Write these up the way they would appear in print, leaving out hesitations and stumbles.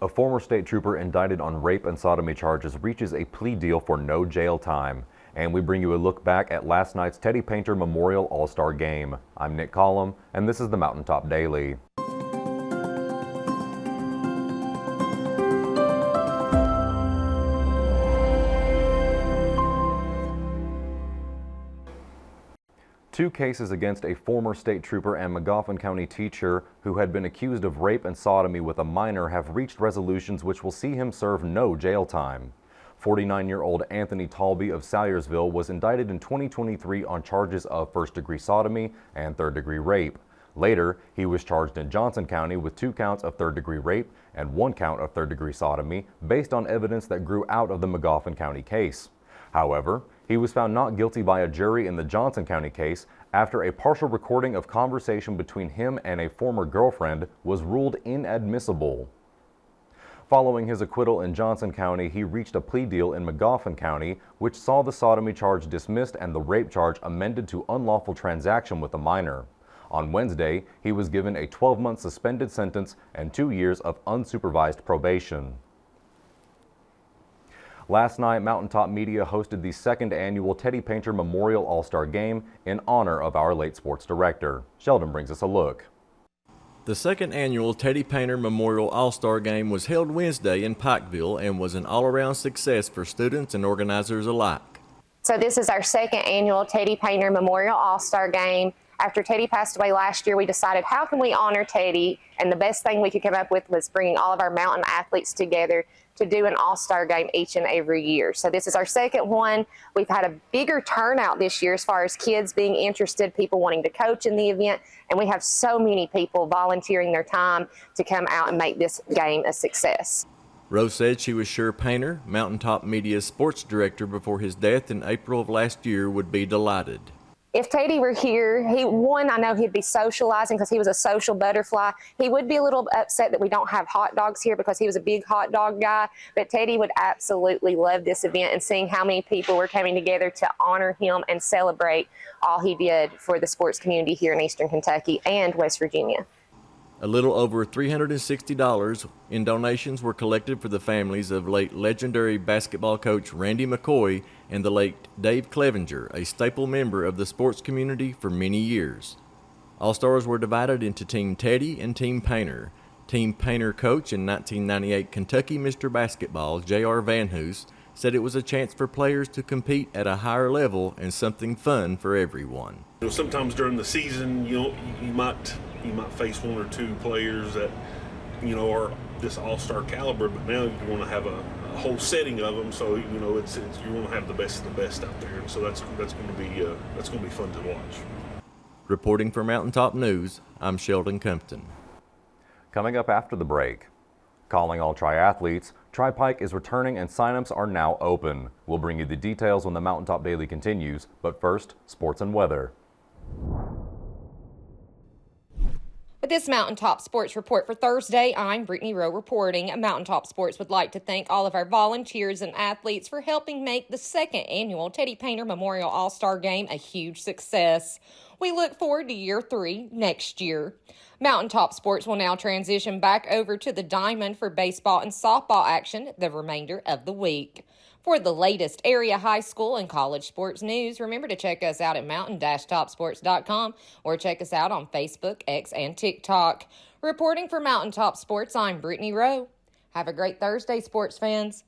A former state trooper indicted on rape and sodomy charges reaches a plea deal for no jail time. And we bring you a look back at last night's Teddy Paynter Memorial All-Star Game. I'm Nick Collum, and this is the Mountaintop Daily. Two cases against a former state trooper and Magoffin County teacher who had been accused of rape and sodomy with a minor have reached resolutions which will see him serve no jail time. 49-year-old Anthony Talby of Salyersville was indicted in 2023 on charges of first-degree sodomy and third-degree rape. Later, he was charged in Johnson County with 2 counts of third-degree rape and 1 count of third-degree sodomy based on evidence that grew out of the Magoffin County case. However, he was found not guilty by a jury in the Johnson County case after a partial recording of conversation between him and a former girlfriend was ruled inadmissible. Following his acquittal in Johnson County, he reached a plea deal in Magoffin County, which saw the sodomy charge dismissed and the rape charge amended to unlawful transaction with a minor. On Wednesday, he was given a 12-month suspended sentence and 2 years of unsupervised probation. Last night, Mountaintop Media hosted the second annual Teddy Paynter Memorial All-Star Game in honor of our late sports director. Sheldon brings us a look. The second annual Teddy Paynter Memorial All-Star Game was held Wednesday in Pikeville and was an all-around success for students and organizers alike. So this is our second annual Teddy Paynter Memorial All-Star Game. After Teddy passed away last year, we decided how can we honor Teddy, and the best thing we could come up with was bringing all of our mountain athletes together to do an all-star game each and every year. So this is our second one. We've had a bigger turnout this year as far as kids being interested, people wanting to coach in the event, and we have so many people volunteering their time to come out and make this game a success. Rose said she was sure Paynter, Mountaintop Media's sports director before his death in April of last year, would be delighted. If Teddy were here, I know he'd be socializing because he was a social butterfly. He would be a little upset that we don't have hot dogs here because he was a big hot dog guy, but Teddy would absolutely love this event and seeing how many people were coming together to honor him and celebrate all he did for the sports community here in Eastern Kentucky and West Virginia. A little over $360 in donations were collected for the families of late legendary basketball coach Randy McCoy and the late Dave Clevenger, a staple member of the sports community for many years. All-Stars were divided into Team Teddy and Team Paynter. Team Paynter coach and 1998 Kentucky Mr. Basketball, J.R. Vanhoose, said it was a chance for players to compete at a higher level and something fun for everyone. Sometimes during the season, you might face 1 or 2 players that are this all-star caliber, but now you want to have a whole setting of them. So you want to have the best of the best out there, and so that's going to be fun to watch. Reporting for Mountaintop News, I'm Sheldon Compton. Coming up after the break. Calling all triathletes, Tri-Pike is returning and signups are now open. We'll bring you the details when the Mountaintop Daily continues, but first, sports and weather. With this Mountaintop Sports Report for Thursday, I'm Brittany Rowe reporting. Mountaintop Sports would like to thank all of our volunteers and athletes for helping make the second annual Teddy Paynter Memorial All-Star Game a huge success. We look forward to year 3 next year. Mountaintop Sports will now transition back over to the diamond for baseball and softball action the remainder of the week. For the latest area high school and college sports news, remember to check us out at mountain-topsports.com or check us out on Facebook, X, and TikTok. Reporting for Mountaintop Sports, I'm Brittany Rowe. Have a great Thursday, sports fans.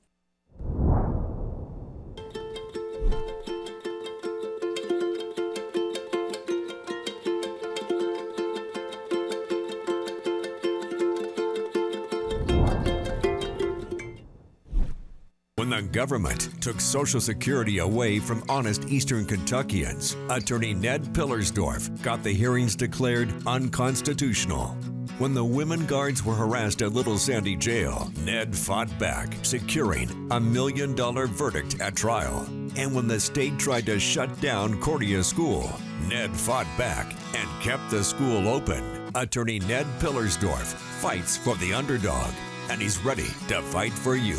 When the government took Social Security away from honest Eastern Kentuckians, Attorney Ned Pillersdorf got the hearings declared unconstitutional. When the women guards were harassed at Little Sandy Jail, Ned fought back, securing a $1 million verdict at trial. And when the state tried to shut down Cordia School, Ned fought back and kept the school open. Attorney Ned Pillersdorf fights for the underdog, and he's ready to fight for you.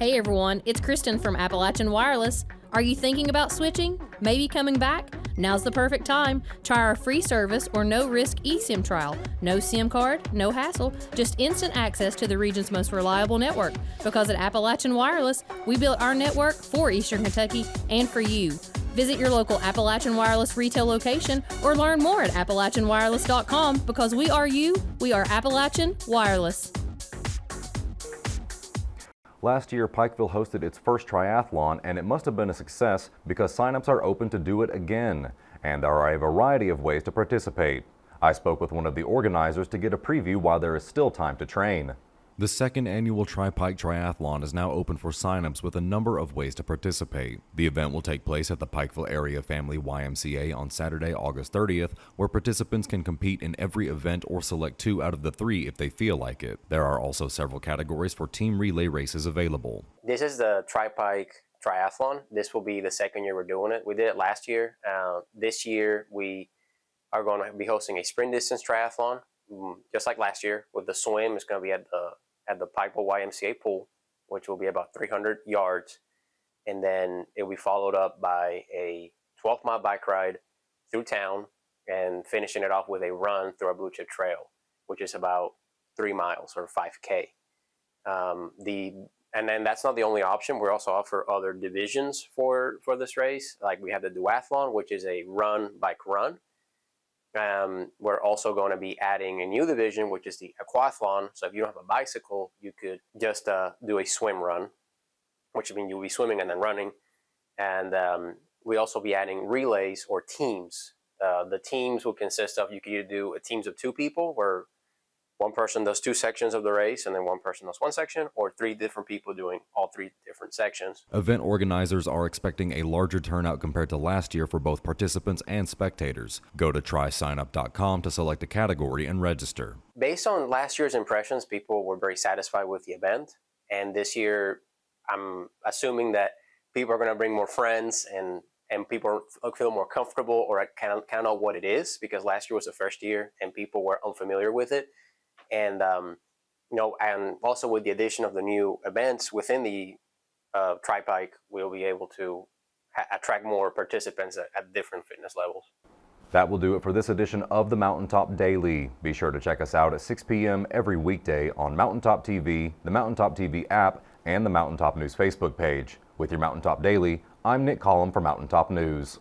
Hey everyone, it's Kristen from Appalachian Wireless. Are you thinking about switching? Maybe coming back? Now's the perfect time. Try our free service or no-risk eSIM trial. No SIM card, no hassle, just instant access to the region's most reliable network. Because at Appalachian Wireless, we built our network for Eastern Kentucky and for you. Visit your local Appalachian Wireless retail location or learn more at AppalachianWireless.com because we are you, we are Appalachian Wireless. Last year, Pikeville hosted its first triathlon, and it must have been a success because signups are open to do it again, and there are a variety of ways to participate. I spoke with one of the organizers to get a preview while there is still time to train. The second annual Tri-Pike Triathlon is now open for signups with a number of ways to participate. The event will take place at the Pikeville Area Family YMCA on Saturday, August 30th, where participants can compete in every event or select 2 out of the 3 if they feel like it. There are also several categories for team relay races available. This is the Tri-Pike Triathlon. This will be the second year we're doing it. We did it last year. This year we are going to be hosting a sprint distance triathlon. Just like last year with the swim, it's going to be at the Pikeville YMCA pool, which will be about 300 yards. And then it will be followed up by a 12-mile bike ride through town and finishing it off with a run through our Blue Chip Trail, which is about 3 miles or 5K. And then that's not the only option. We also offer other divisions for this race. Like we have the duathlon, which is a run, bike, run. We're also going to be adding a new division, which is the aquathlon. So if you don't have a bicycle, you could just do a swim run, which means you'll be swimming and then running. And we also be adding relays or teams. The teams will consist of, you could either do teams of 2 people where one person does 2 sections of the race and then one person does 1 section, or 3 different people doing all 3 different sections. Event organizers are expecting a larger turnout compared to last year for both participants and spectators. Go to trysignup.com to select a category and register. Based on last year's impressions, people were very satisfied with the event. And this year, I'm assuming that people are going to bring more friends and people feel more comfortable or kind of know what it is, because last year was the first year and people were unfamiliar with it. And and also with the addition of the new events within the Tri-Pike, we'll be able to attract more participants at different fitness levels. That will do it for this edition of the Mountaintop Daily. Be sure to check us out at 6 p.m. every weekday on Mountaintop TV, the Mountaintop TV app, and the Mountaintop News Facebook page. With your Mountaintop Daily, I'm Nick Collum for Mountaintop News.